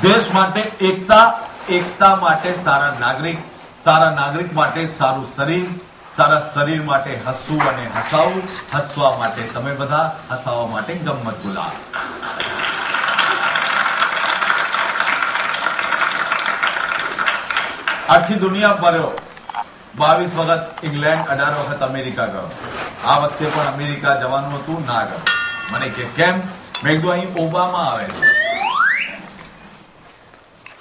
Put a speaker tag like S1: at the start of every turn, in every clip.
S1: દેશ માટે એકતા માટે સારા નાગરિક માટે સારું શરીર, સારા શરીર માટે હસવું અને હસાવું, હસવા માટે તમે બધા, હસાવવા માટે ગમ્મત ગુલાબ. આખી દુનિયા ફર્યો, 22 વખત ઇંગ્લેન્ડ, 18 વખત અમેરિકા ગયો. આ વખતે પણ અમેરિકા જવાનું હતું, ના ગયો. મને કે કેમ? મેં કીધું અહીં ઓબામા આવે છે.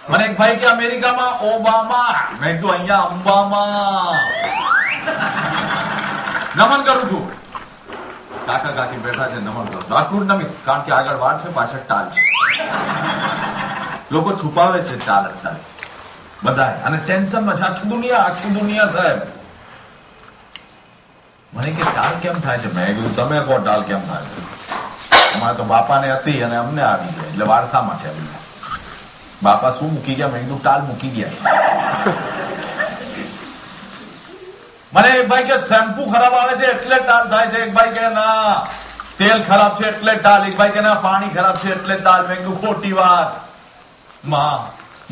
S1: મને એક ભાઈ કે અમેરિકામાં ઓબામા, મેં કીધું અહીંયા અંબામા. નમન કરું છું. કાકા કાકી બેઠા છે, નમન કરું. આટલું જ નમીશ, કારણ કે આગળ વાર છે, પાછળ ટાલ છે. લોકો છુપાવે છે ટાલ અત્યારે બધા, અને ટેન્શનમાં છે આખી દુનિયા સાહેબ. મને કે ટાલ કેમ થાય છે? મેં કીધું તમે કહો ટાલ કેમ થાય છે. અમારે તો બાપાને હતી અને અમને આવી જાય, એટલે વારસામાં છે. બાપા શું મૂકી ગયા? મેં કીધું ટાલ મૂકી ગયા. મને એક ભાઈ કે શેમ્પુ ખરાબ આવે છે એટલે ટાલ થાય છે. એક ભાઈ કે ના તેલ ખરાબ છે એટલે ટાલ. એક ભાઈ કે ના પાણી ખરાબ છે એટલે ટાલ. મેં કીધું ખોટી વાત.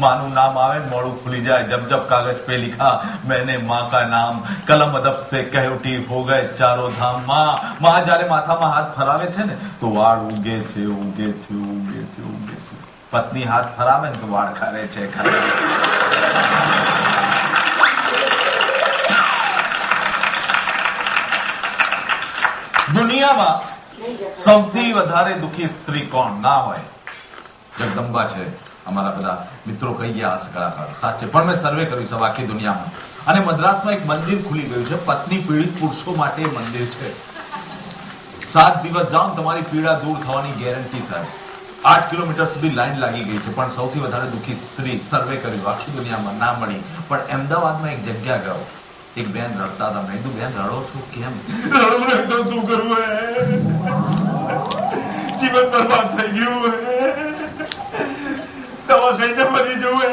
S1: माँ नाम आवे मोड़ू खुली जाए. जब जब कागज पे लिखा मैंने माँ का नाम, कलम अदब से कह उठी हो गए चारों धाम. माँ જયારે માથામાં હાથ ફરાવે છે ને તો વાળ ઉગે છે. પત્ની હાથ ફરાવે ને તો વાળ ખરે છે. દુનિયામાં સૌથી વધારે દુઃખી સ્ત્રી કોણ? ના હોય જગદંબા છે. અમારા બધા મિત્રો કહી ગયા હશે, કલાકારો સાચે, પણ મેં સર્વે કર્યું છે આખી દુનિયામાં, અને મદ્રાસમાં એક મંદિર ખુલી ગયું છે પત્ની પીડિત પુરુષો માટે. મંદિર છે. 7 દિવસ જાઓ તમારી પીડા દૂર થવાની ગેરંટી સાહેબ. 8 કિલોમીટર સુધી લાઈન લાગી ગઈ છે, પણ સૌથી વધારે દુઃખી સ્ત્રી સર્વે કર્યું આખી દુનિયામાં, ના મળી. પણ અમદાવાદમાં એક જગ્યા ગયો, એક બેન રડતા હતા. મેં કીધું બેન રડો છો કેમ? રડવું નહીં તો શું કરવું? જીવન બરબાદ થઈ ગયું, દવા ખાઈને મરી જવું.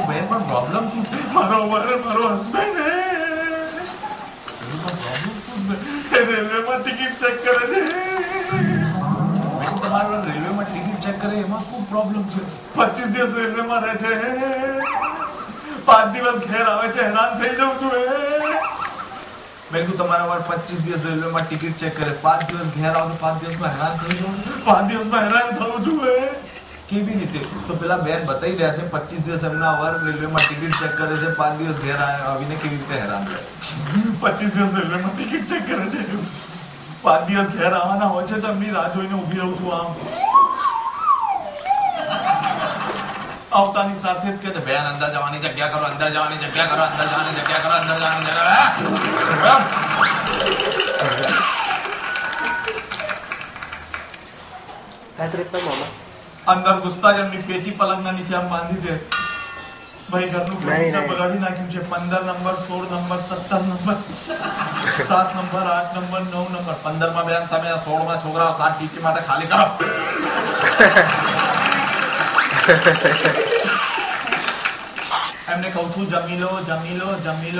S1: બેન પણ પ્રોબ્લેમ શું? મારો હસબન્ડ રેલવેમાં ટિકિટ ચેક કરે છે. તમારો રેલવેમાં ટિકિટ ચેક કરે એમાં શું પ્રોબ્લેમ છે? 25 દિવસ રેલવેમાં રહે છે, 5 દિવસ ઘેર આવે છે, હેરાન થઈ જાઉં છું. મેં કીધું તમારા 25 દિવસ રેલવેમાં ટિકિટ ચેક કરે, 5 દિવસ ઘેર આવો તો 5 દિવસમાં હેરાન થઈ જાઉં. 5 દિવસમાં હેરાન થવું છું. કેવી રીતે? તો પેલા બેન બતાવી રહ્યા છે 25 દિવસ એમના વર રેલવેમાં ટિકિટ ચેક કરે છે, 5 દિવસ ઘેર આવીને કેવી રીતે હેરાન થાય? 25 દિવસ રેલવેમાં ટિકિટ ચેક કરે છે, 5 દિવસ ઘેર આવવાના હોય છે, તો એમની રાહ જોઈને ઉભી રહું છું. આમ આવતાની સાથે જ કે બેન અંદર જવાની જગ્યા કરો, અંદર જવાની જગ્યા કરો, અંદર જવાની જગ્યા કરો, અંદર જવાની જગ્યા કરો. અંદર ઘુસતા જ એમની પેટી પલંગના નીચે આમ બાંધી દે. ભાઈ ઘરનું ફર્નિચર બગાડી નાખ્યું છે. 15 number, 16 number, 17 number, 7 number, 8 number, 9 number. 15 બેન તમે 16 માં છોકરાઓ 7 ટીટી માટે ખાલી કરો. એમને કહું છું જમી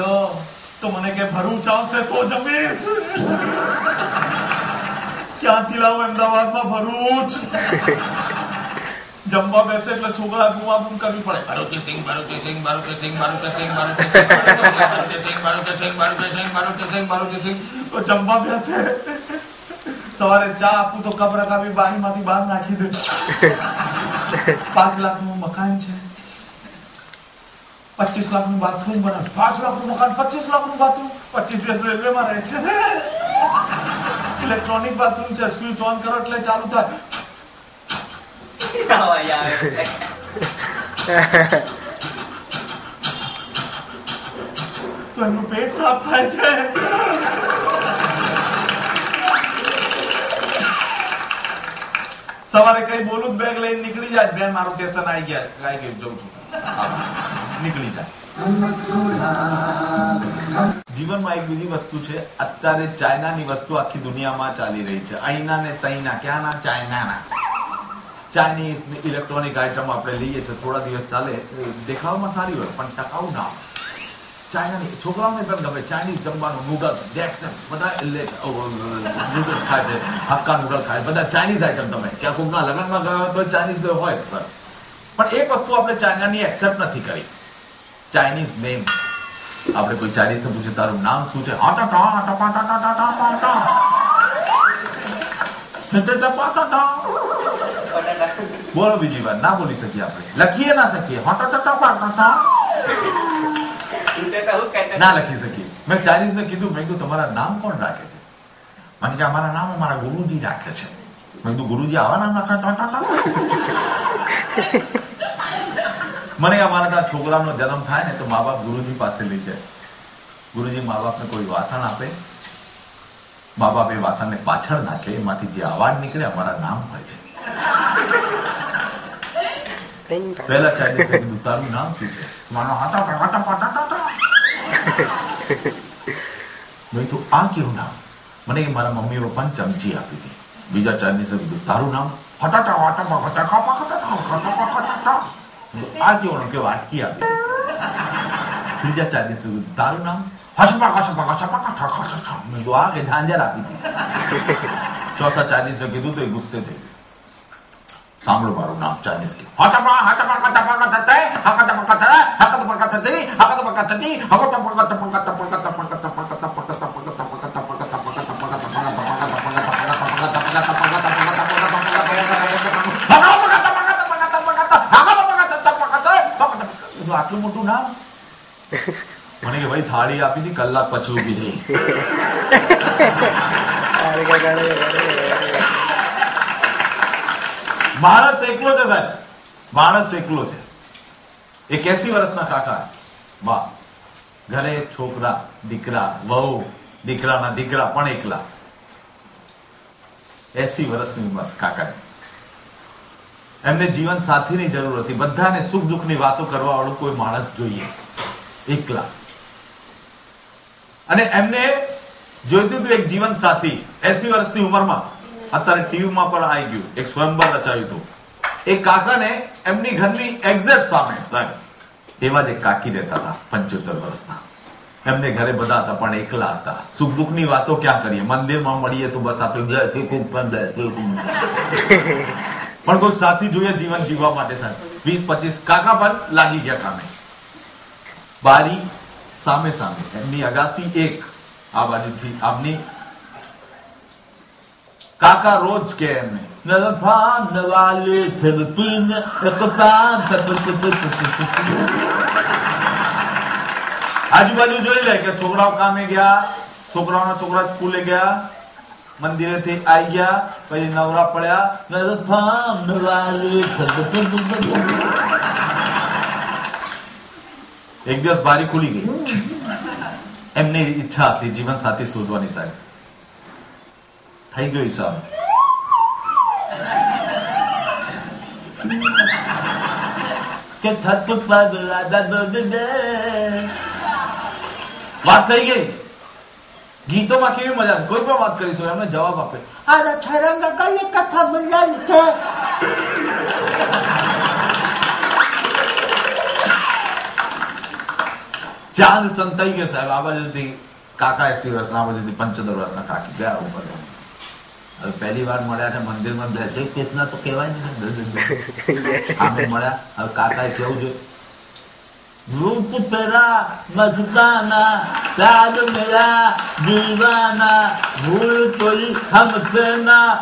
S1: લો. તો મને કે ભરૂચ આવશે તો જમીશ. ક્યાંથી લાવું? અમદાવાદમાં ભરૂચ. જમવા બેસે એટલે છોકરા બૂમ કરવી પડે. ભરૂચી સિંહ. તો જમવા બેસે, સવારે ચા આપું તો કપ રકાબી બારીમાંથી બહાર નાખી દે. 5 લાખનું મકાન છે, 25 લાખનું બાથરૂમ બનાવે. 5 લાખનું મકાન, 25 લાખનું બાથરૂમ. 25 દિવસ રેલવેમાં રહે છે. ઇલેક્ટ્રોનિક બાથરૂમ છે, સ્વિચ ઓન કરો એટલે ચાલુ થાય. તો એમનું પેટ સાફ થાય છે. સવારે કઈ બોલું બેગ લઈને નીકળી જાય. બેન મારું સ્ટેશન આવી ગયું, જઉં છું. નીકળી જાય. જીવનમાં એક બીજી વસ્તુ છે. અત્યારે ચાઇનાની વસ્તુ આખી દુનિયામાં ચાલી રહી છે. અહીંના ને તઈના. ક્યાંના? ચાઇનાના. ચાઇનીઝ ઇલેક્ટ્રોનિક આઈટમ આપણે લઈએ છીએ, થોડા દિવસ ચાલે, દેખાવામાં સારી હોય પણ ટકાઉ ના. ચાઇનાની છોકરાઓને પણ ગમે ચાઇનીઝ જમવાનું નૂડલ્સ બધા નૂડલ્સ ખાય છે, હક્કા નૂડલ ખાય, બધા ચાઇનીઝ આઈટમ. તમે ક્યાં કોઈકના લગ્નમાં ગયા તો ચાઇનીઝ હોય સર, પણ એક વસ્તુ આપણે ચાઇનાની એક્સેપ્ટ નથી કરી. Chinese name. આપણે કોઈ ચાઇનીઝ ને પૂછે તારું નામ શું છે, બોલો બીજી વાર ના બોલી શકીએ, આપણે લખીએ ના શકીએ, ના લખી શકીએ. મેં ચાઇનીઝ ને કીધું, મેં કીધું તમારા નામ કોણ રાખે છે? મને કે અમારા નામ અમારા ગુરુજી રાખે છે. મેં કીધું ગુરુજી આવા નામ રાખે? મને અમારા ત્યાં છોકરાનો જન્મ થાય ને તો મા બાપ ગુરુજી પાસે લઈ જાય. ગુરુજી મા બાપને કોઈ વાસણ આપે, મા બાપ એ વાસણને પાછળ નાખે, એમાંથી જે અવાજ નીકળે અમારા નામ હોય છે. પહેલા ચાઇનીઝ કીધું તારું નામ શું છે? મેં તો આ કેવું નામ? મને કે મારા મમ્મી પપ્પાને ચમચી આપી હતી. બીજા ચાઇનીઝે કીધું તારું નામ? આ કેવું નામ? કે વાટકી આપી હતી. ત્રીજા ચાઇનીઝે કીધું તારું નામ? મેં તો આ કે ઝાંઝર આપી હતી. ચોથા ચાઇનીઝે કીધું તો એ ગુસ્સે થઈ ગયું. સાંભળો મારું નામ ચાઇનીઝ કે આટલું મોટું નામ? મને કે ભાઈ થાળી આપી હતી, કલાક પછી ઉભી થઈ. માણસ એકલો છે સાહેબ, માણસ એકલો છે. 81 વર્ષના કાકા, વાહ, ઘરે છોકરા, દીકરા, વહુ, દીકરાના દીકરા પણ એકલા. 80 વર્ષની ઉંમર કાકા. એમને જીવન સાથીની જરૂર હતી. બધાને સુખ દુઃખની વાતો કરવા વાળું કોઈ માણસ જોઈએ, એકલા. અને એમને જોઈતું હતું એક જીવન સાથી. 80 વર્ષની ઉંમરમાં અત્યારે ટીવીમાં પણ આવી ગયું, એક સ્વયંવર રચાયું હતું. એ કાકાને એમની ઘરની એક્ઝેક્ટ સામે સાહેબ એવા જ એક કાકી રહેતા હતા, 75 વર્ષના. એમને ઘરે બધા હતા પણ એકલા હતા. સુખ દુઃખની વાતો ક્યાં કરીએ? મંદિરમાં મળીએ તો બસ આપણે પણ કોઈ સાથી જોઈએ જીવન જીવવા માટે સાહેબ. 20-25 કાકા પણ લાગી ગયા કામે. બારી સામે સામે, એમની અગાસી એક, આ બાજુથી આમની. કાકા રોજ કે એમને આજુબાજુ જોઈ લે કે છોકરાઓ કામે ગયા, છોકરાઓના છોકરા સ્કૂલે ગયા, મંદિરેથી આવી ગયા, પછી નવરા પડ્યા. એક દિવસ બારી ખુલી ગઈ. એમની ઈચ્છા હતી જીવન સાથી શોધવાની સાહેબ. થઈ ગયું સાહેબ. કે વાત થઈ ગઈ. ગીતોમાં કેવી મજા, કોઈ પણ વાત કરીશું એમને જવાબ આપે. ચાંદ સંતાઈ ગયો સાહેબ. આ બાજુથી કાકા 80 વર્ષના, આ બાજુથી 75 વર્ષના કાકી ગયા ઉપર. હવે પહેલી વાર મળ્યા છે મંદિરમાં બેસે કેટલા તો કહેવાય ને, આમે મળ્યા. હવે કાકાએ કેવું છે, રૂપ તેરા મસ્તાના, પ્યાર મેરા દીવાના, ભૂલ કોઈ હમસે ના.